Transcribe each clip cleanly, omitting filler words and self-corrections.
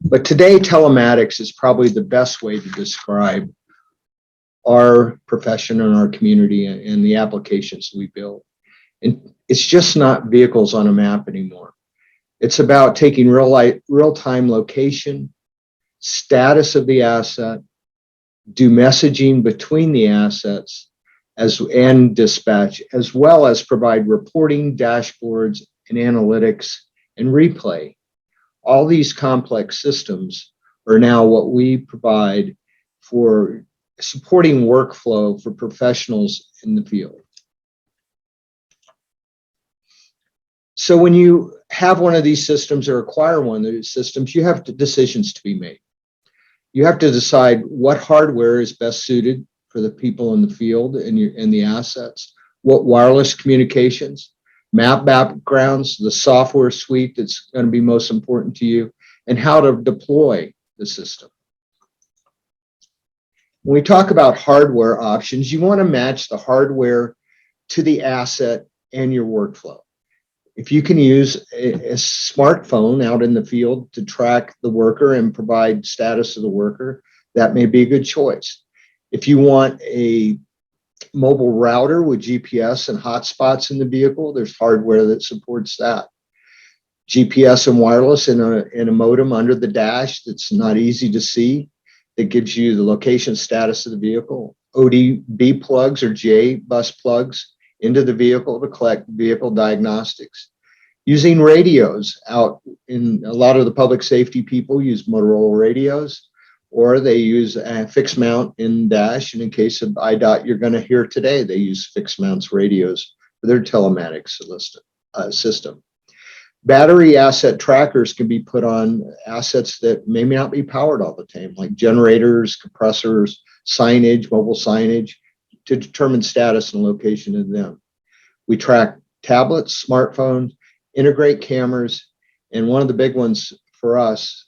But today, telematics is probably the best way to describe our profession and our community and the applications we build. And it's just not vehicles on a map anymore. It's about taking real-time location, status of the asset, do messaging between the assets and dispatch, as well as provide reporting, dashboards, and analytics and replay. All these complex systems are now what we provide for supporting workflow for professionals in the field. So when you have one of these systems or acquire one of these systems, you have decisions to be made. You have to decide what hardware is best suited for the people in the field and the assets, what wireless communications, map backgrounds, the software suite that's going to be most important to you, and how to deploy the system. When we talk about hardware options, you want to match the hardware to the asset and your workflow. If you can use a smartphone out in the field to track the worker and provide status of the worker, that may be a good choice. If you want a mobile router with GPS and hotspots in the vehicle, there's hardware that supports that. GPS and wireless in a modem under the dash that's not easy to see, that gives you the location status of the vehicle. ODB plugs or J bus plugs into the vehicle to collect vehicle diagnostics. Using radios out in a lot of the public safety people use Motorola radios, or they use a fixed mount in dash. And in case of IDOT, you're going to hear today, they use fixed mounts radios for their telematics system. Battery asset trackers can be put on assets that may not be powered all the time, like generators, compressors, signage, mobile signage, to determine status and location of them. We track tablets, smartphones, integrate cameras, and one of the big ones for us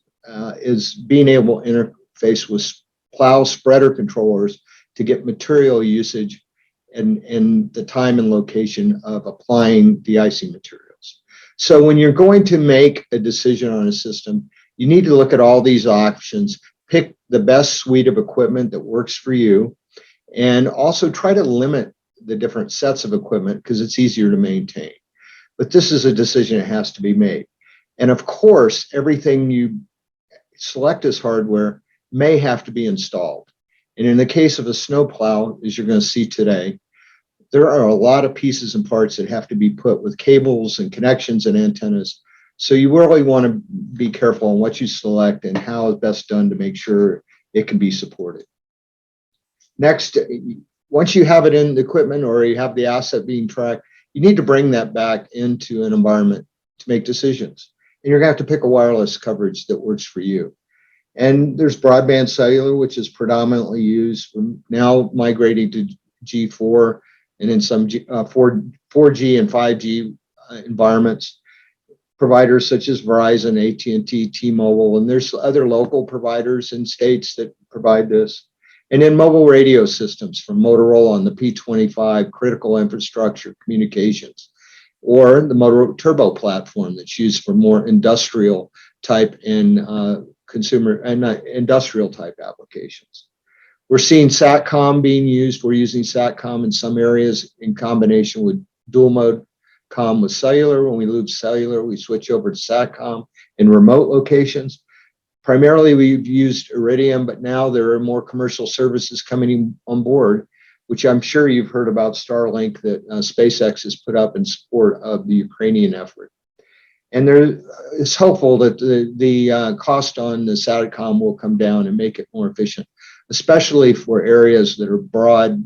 is being able to interface with plow spreader controllers to get material usage and the time and location of applying de-icing materials. So when you're going to make a decision on a system, you need to look at all these options, pick the best suite of equipment that works for you, and also try to limit the different sets of equipment because it's easier to maintain. But this is a decision that has to be made. And of course, everything you select as hardware may have to be installed. And in the case of a snowplow, as you're going to see today, there are a lot of pieces and parts that have to be put with cables and connections and antennas. So you really want to be careful on what you select and how it's best done to make sure it can be supported. Next, once you have it in the equipment or you have the asset being tracked, you need to bring that back into an environment to make decisions. And you're going to have to pick a wireless coverage that works for you. And there's broadband cellular, which is predominantly used, now migrating to G4 and in some 4G and 5G environments. Providers such as Verizon, AT&T, T-Mobile, and there's other local providers in states that provide this. And then mobile radio systems from Motorola on the P25, critical infrastructure communications, or the Motorola Turbo platform that's used for more industrial type and consumer and industrial type applications. We're seeing SATCOM being used. We're using SATCOM in some areas in combination with dual mode comm with cellular. When we lose cellular, we switch over to SATCOM in remote locations. Primarily, we've used Iridium, but now there are more commercial services coming on board, which I'm sure you've heard about Starlink that SpaceX has put up in support of the Ukrainian effort. And it's hopeful that the cost on the SATCOM will come down and make it more efficient, especially for areas that are broad,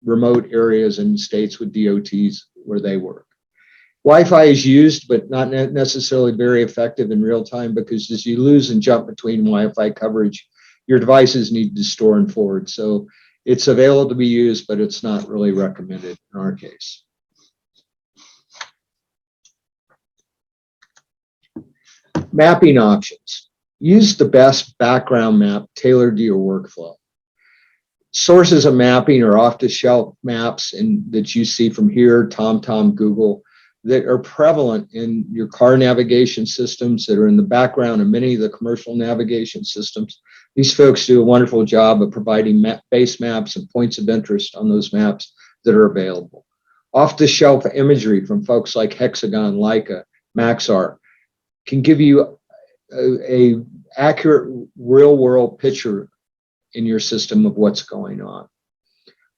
remote areas in states with DOTs where they work. Wi-Fi is used, but not necessarily very effective in real time because as you lose and jump between Wi-Fi coverage, your devices need to store and forward. So it's available to be used, but it's not really recommended in our case. Mapping options. Use the best background map tailored to your workflow. Sources of mapping are off-the-shelf maps that you see from here, TomTom, Google. that are prevalent in your car navigation systems, that are in the background of many of the commercial navigation systems. These folks do a wonderful job of providing base maps and points of interest on those maps that are available. Off-the-shelf imagery from folks like Hexagon, Leica, Maxar can give you a accurate real-world picture in your system of what's going on.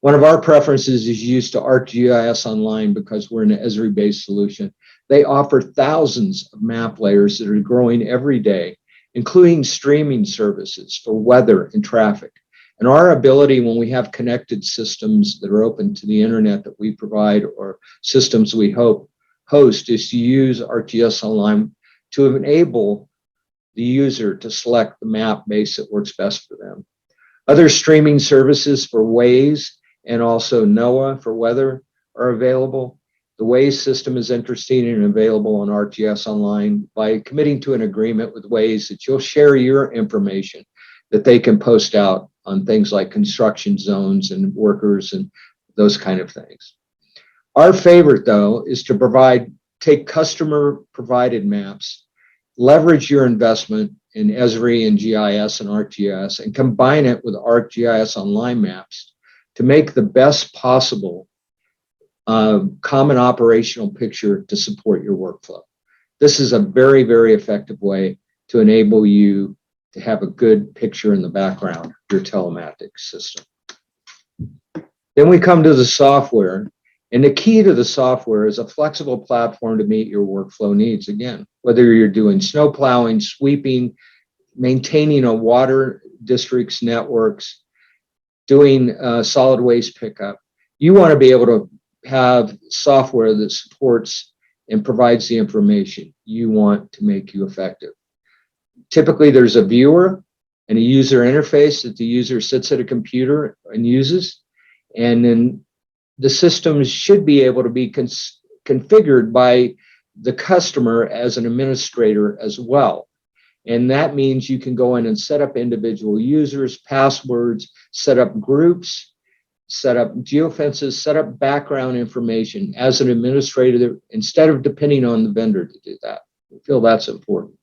One of our preferences is used to ArcGIS Online because we're an Esri-based solution. They offer thousands of map layers that are growing every day, including streaming services for weather and traffic. And our ability, when we have connected systems that are open to the internet that we provide, or systems we host, is to use ArcGIS Online to enable the user to select the map base that works best for them. Other streaming services for Waze and also NOAA for weather are available. The Waze system is interesting and available on ArcGIS Online by committing to an agreement with Waze that you'll share your information that they can post out on things like construction zones and workers and those kind of things. Our favorite, though, is to take customer provided maps, leverage your investment in Esri and GIS and ArcGIS, and combine it with ArcGIS Online maps to make the best possible common operational picture to support your workflow. This is a very, very effective way to enable you to have a good picture in the background of your telematics system. Then we come to the software, and the key to the software is a flexible platform to meet your workflow needs. Again, whether you're doing snow plowing, sweeping, maintaining a water district's networks, doing solid waste pickup, you want to be able to have software that supports and provides the information you want to make you effective. Typically, there's a viewer and a user interface that the user sits at a computer and uses, and then the systems should be able to be configured by the customer as an administrator as well. And that means you can go in and set up individual users, passwords, set up groups, set up geofences, set up background information as an administrator instead of depending on the vendor to do that. I feel that's important.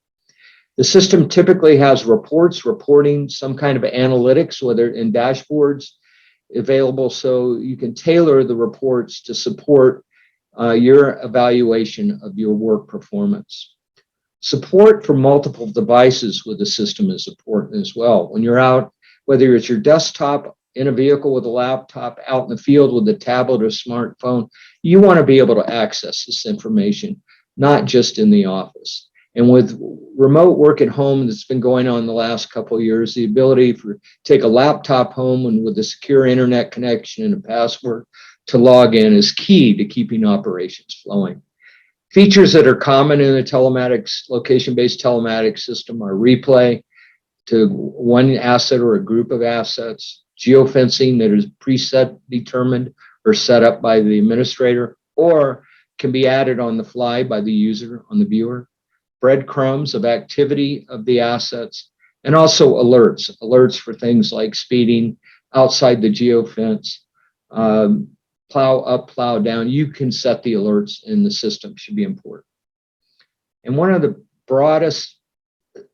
The system typically has reports, reporting, some kind of analytics, whether in dashboards available, so you can tailor the reports to support your evaluation of your work performance. Support for multiple devices with the system is important as well. When you're out, whether it's your desktop, in a vehicle with a laptop, out in the field with a tablet or smartphone, you want to be able to access this information, not just in the office. And with remote work at home that's been going on the last couple of years, the ability to take a laptop home and with a secure internet connection and a password to log in is key to keeping operations flowing. Features that are common in a telematics, location-based telematics system are replay to one asset or a group of assets, geofencing that is preset determined or set up by the administrator, or can be added on the fly by the user on the viewer, breadcrumbs of activity of the assets, and also alerts for things like speeding outside the geofence, plow up, plow down. You can set the alerts in the system, should be important. And one of the broadest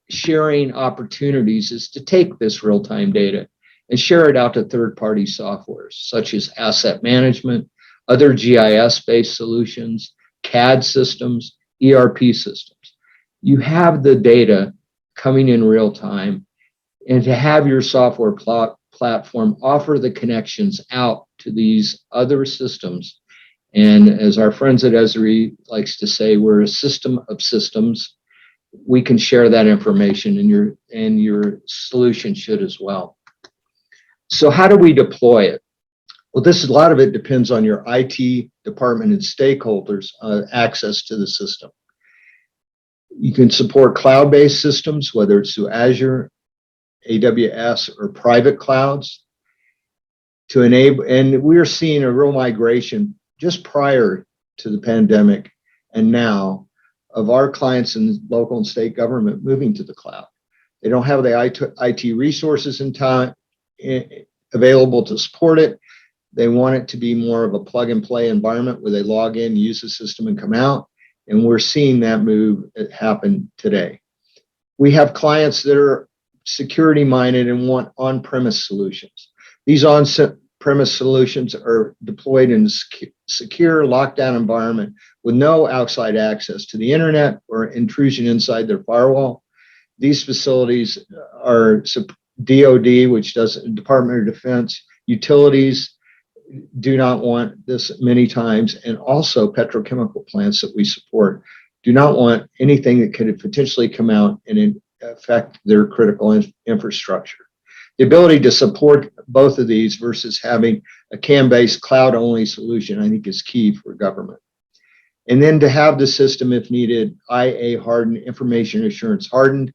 sharing opportunities is to take this real-time data and share it out to third-party softwares, such as asset management, other GIS-based solutions, CAD systems, ERP systems. You have the data coming in real time, and to have your software platform offer the connections out to these other systems. And as our friends at Esri likes to say, we're a system of systems. We can share that information, and your solution should as well. So how do we deploy it? Well, a lot of it depends on your IT department and stakeholders' access to the system. You can support cloud-based systems, whether it's through Azure, AWS, or private clouds to enable, and we're seeing a real migration just prior to the pandemic and now of our clients in local and state government moving to the cloud. They don't have the IT resources in time available to support it. They want it to be more of a plug and play environment where they log in, use the system, and come out. And we're seeing that move happen today. We have clients that are security minded and want on-premise solutions. These on-premise solutions are deployed in a secure lockdown environment with no outside access to the internet or intrusion inside their firewall. These facilities are DoD, which does Department of Defense, utilities do not want this many times, and also petrochemical plants that we support do not want anything that could potentially come out and affect their critical infrastructure. The ability to support both of these versus having a CAN-based cloud-only solution, I think, is key for government. And then to have the system, if needed, IA hardened, information assurance hardened,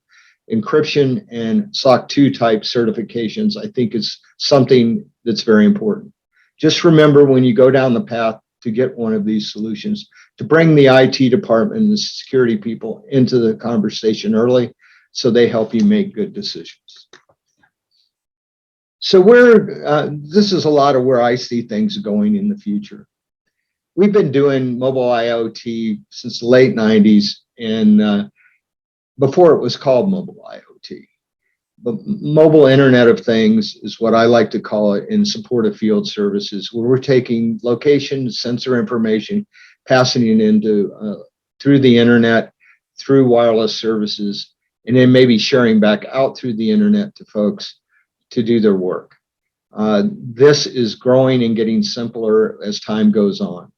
encryption and SOC 2 type certifications, I think is something that's very important. Just remember when you go down the path to get one of these solutions, to bring the IT department and the security people into the conversation early so they help you make good decisions. So this is a lot of where I see things going in the future. We've been doing mobile IoT since the late 90s and before it was called mobile IoT. But mobile Internet of Things is what I like to call it in support of field services, where we're taking location sensor information, passing it into through the internet, through wireless services, and then maybe sharing back out through the internet to folks to do their work. This is growing and getting simpler as time goes on.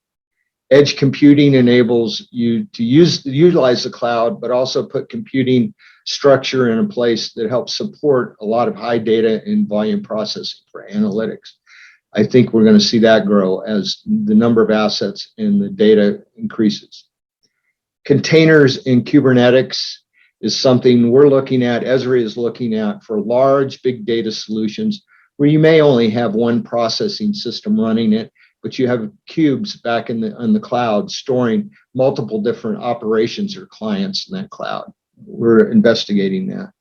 Edge computing enables you to utilize the cloud, but also put computing structure in a place that helps support a lot of high data and volume processing for analytics. I think we're going to see that grow as the number of assets in the data increases. Containers in Kubernetes is something we're looking at, Esri is looking at for large big data solutions where you may only have one processing system running it, but you have cubes back on the cloud storing multiple different operations or clients in that cloud. We're investigating that.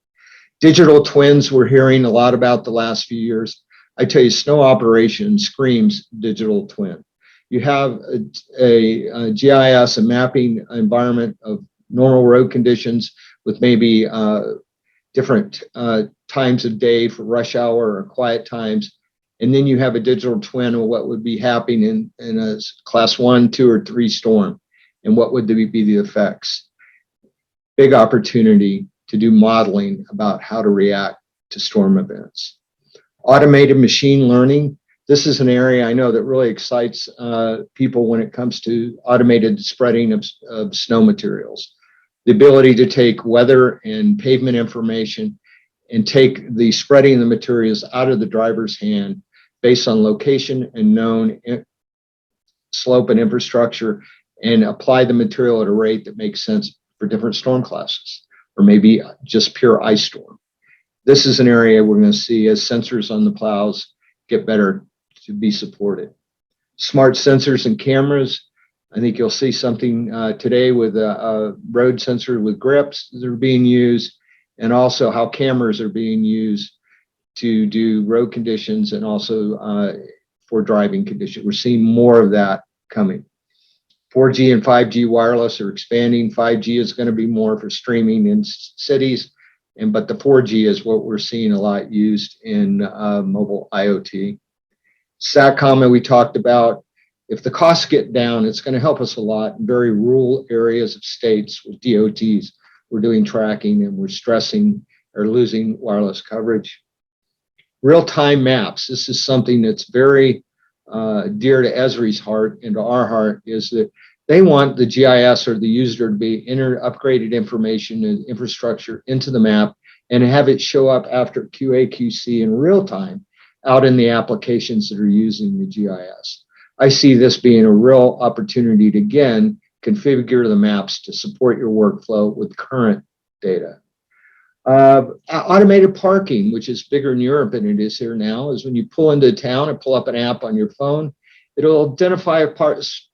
Digital twins, we're hearing a lot about the last few years. I tell you, snow operation screams digital twin. You have a GIS, a mapping environment of normal road conditions with maybe different times of day for rush hour or quiet times. And then you have a digital twin of what would be happening in a class 1, 2, or 3 storm, and what would be the effects. Big opportunity to do modeling about how to react to storm events. Automated machine learning. This is an area I know that really excites people when it comes to automated spreading of snow materials. The ability to take weather and pavement information and take the spreading of the materials out of the driver's hand based on location and known slope and infrastructure, and apply the material at a rate that makes sense for different storm classes, or maybe just pure ice storm. This is an area we're going to see as sensors on the plows get better to be supported. Smart sensors and cameras. I think you'll see something today with a road sensor with grips that are being used, and also how cameras are being used to do road conditions and also for driving conditions. We're seeing more of that coming. 4G and 5G wireless are expanding. 5G is going to be more for streaming in cities, but the 4G is what we're seeing a lot used in mobile IoT. SATCOM that we talked about. If the costs get down, it's going to help us a lot in very rural areas of states with DOTs. We're doing tracking and we're stressing or losing wireless coverage. Real-time maps. This is something that's very dear to Esri's heart and to our heart, is that they want the GIS or the user to be upgraded information and infrastructure into the map and have it show up after QA/QC in real time out in the applications that are using the GIS. I see this being a real opportunity to, again, configure the maps to support your workflow with current data. Automated parking, which is bigger in Europe than it is here now, is when you pull into town and pull up an app on your phone, it'll identify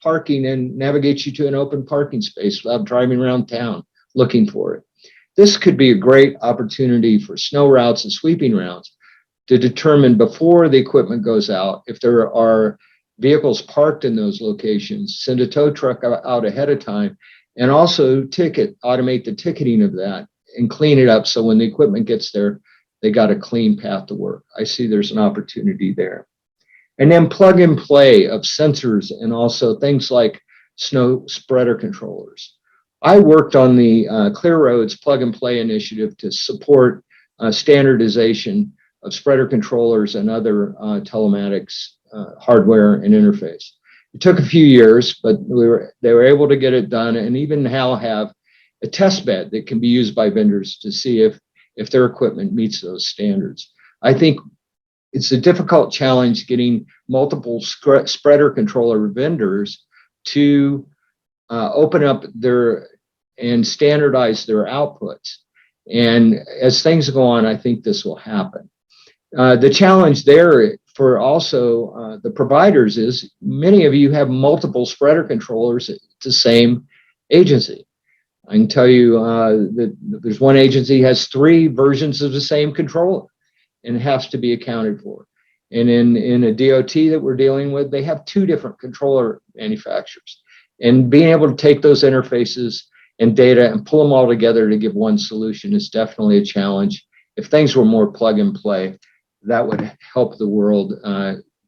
parking and navigate you to an open parking space without driving around town looking for it. This could be a great opportunity for snow routes and sweeping routes to determine before the equipment goes out if there are vehicles parked in those locations, send a tow truck out ahead of time and also automate the ticketing of that and clean it up so when the equipment gets there, they got a clean path to work. I see there's an opportunity there. And then plug and play of sensors and also things like snow spreader controllers. I worked on the Clear Roads plug and play initiative to support standardization of spreader controllers and other telematics hardware and interface. It took a few years, but they were able to get it done, and even now have a test bed that can be used by vendors to see if their equipment meets those standards. I think it's a difficult challenge getting multiple spreader controller vendors to open up and standardize their outputs. And as things go on, I think this will happen. The challenge there for also the providers is many of you have multiple spreader controllers at the same agency. I can tell you that there's one agency has 3 versions of the same controller and has to be accounted for. And in a DOT that we're dealing with, they have 2 different controller manufacturers. And being able to take those interfaces and data and pull them all together to give one solution is definitely a challenge. If things were more plug and play, that would help the world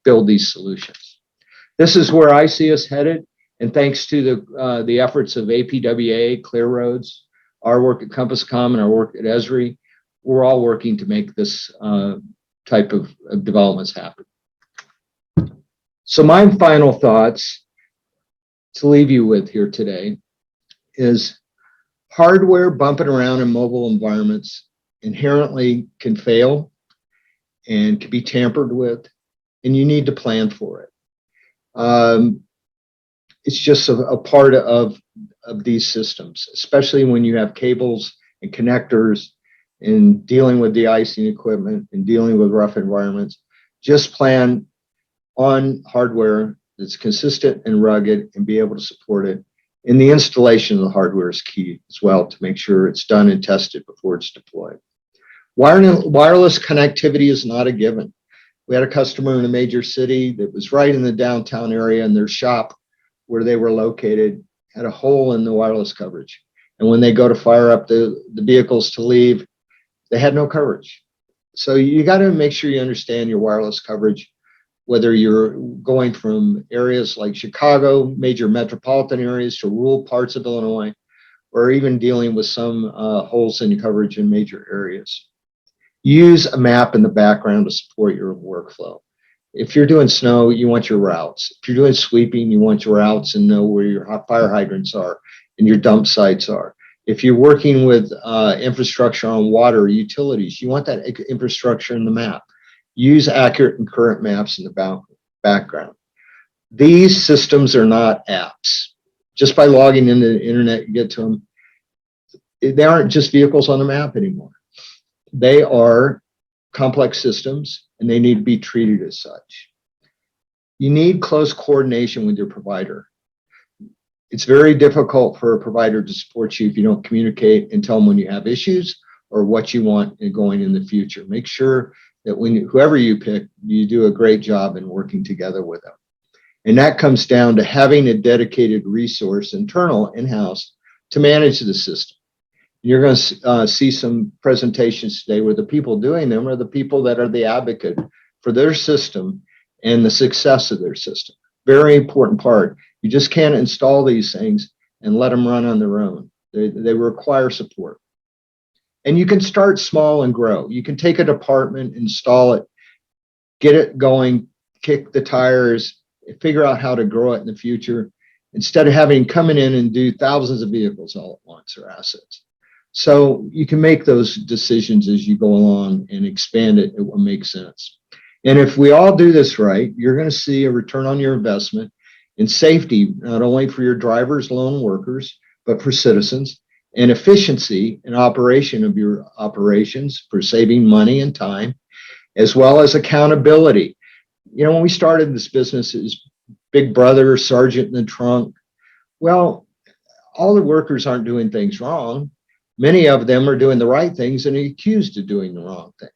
build these solutions. This is where I see us headed. And thanks to the efforts of APWA, Clear Roads, our work at CompassCom, and our work at Esri, we're all working to make this type of developments happen. So my final thoughts to leave you with here today is hardware bumping around in mobile environments inherently can fail and can be tampered with, and you need to plan for it. It's just a part of these systems, especially when you have cables and connectors and dealing with de-icing equipment and dealing with rough environments. Just plan on hardware that's consistent and rugged and be able to support it. And the installation of the hardware is key as well to make sure it's done and tested before it's deployed. Wireless connectivity is not a given. We had a customer in a major city that was right in the downtown area, and their shop where they were located had a hole in the wireless coverage. And when they go to fire up the vehicles to leave, they had no coverage. So you got to make sure you understand your wireless coverage, whether you're going from areas like Chicago, major metropolitan areas, to rural parts of Illinois, or even dealing with some holes in coverage in major areas. Use a map in the background to support your workflow. If you're doing snow, you want your routes. If you're doing sweeping, you want your routes and know where your fire hydrants are and your dump sites are. If you're working with infrastructure on water utilities, you want that infrastructure in the map. Use accurate and current maps in the background. These systems are not apps. Just by logging into the internet, you get to them. They aren't just vehicles on the map anymore. They are complex systems, and they need to be treated as such. You need close coordination with your provider. It's very difficult for a provider to support you if you don't communicate and tell them when you have issues or what you want going in the future. Make sure that whoever you pick, you do a great job in working together with them. And that comes down to having a dedicated resource, internal, in-house, to manage the system. You're going to see some presentations today where the people doing them are the people that are the advocate for their system and the success of their system. Very important part. You just can't install these things and let them run on their own. They require support. And you can start small and grow. You can take a department, install it, get it going, kick the tires, figure out how to grow it in the future, instead of having coming in and do thousands of vehicles all at once or assets. So you can make those decisions as you go along and expand it. It will make sense. And if we all do this right, you're going to see a return on your investment in safety, not only for your drivers, lone workers, but for citizens, and efficiency in operation of your operations for saving money and time, as well as accountability. You know, when we started this business, it was big brother, sergeant in the trunk. Well, all the workers aren't doing things wrong. Many of them are doing the right things and accused of doing the wrong things.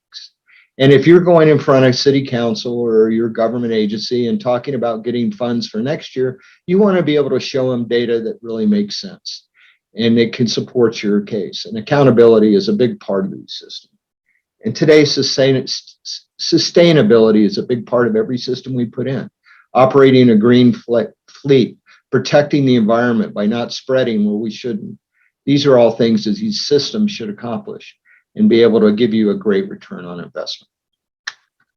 And if you're going in front of city council or your government agency and talking about getting funds for next year, you want to be able to show them data that really makes sense. and it can support your case. And accountability is a big part of these systems. And today, sustainability is a big part of every system we put in. Operating a green fleet, protecting the environment by not spreading where we shouldn't. These are all things that these systems should accomplish and be able to give you a great return on investment.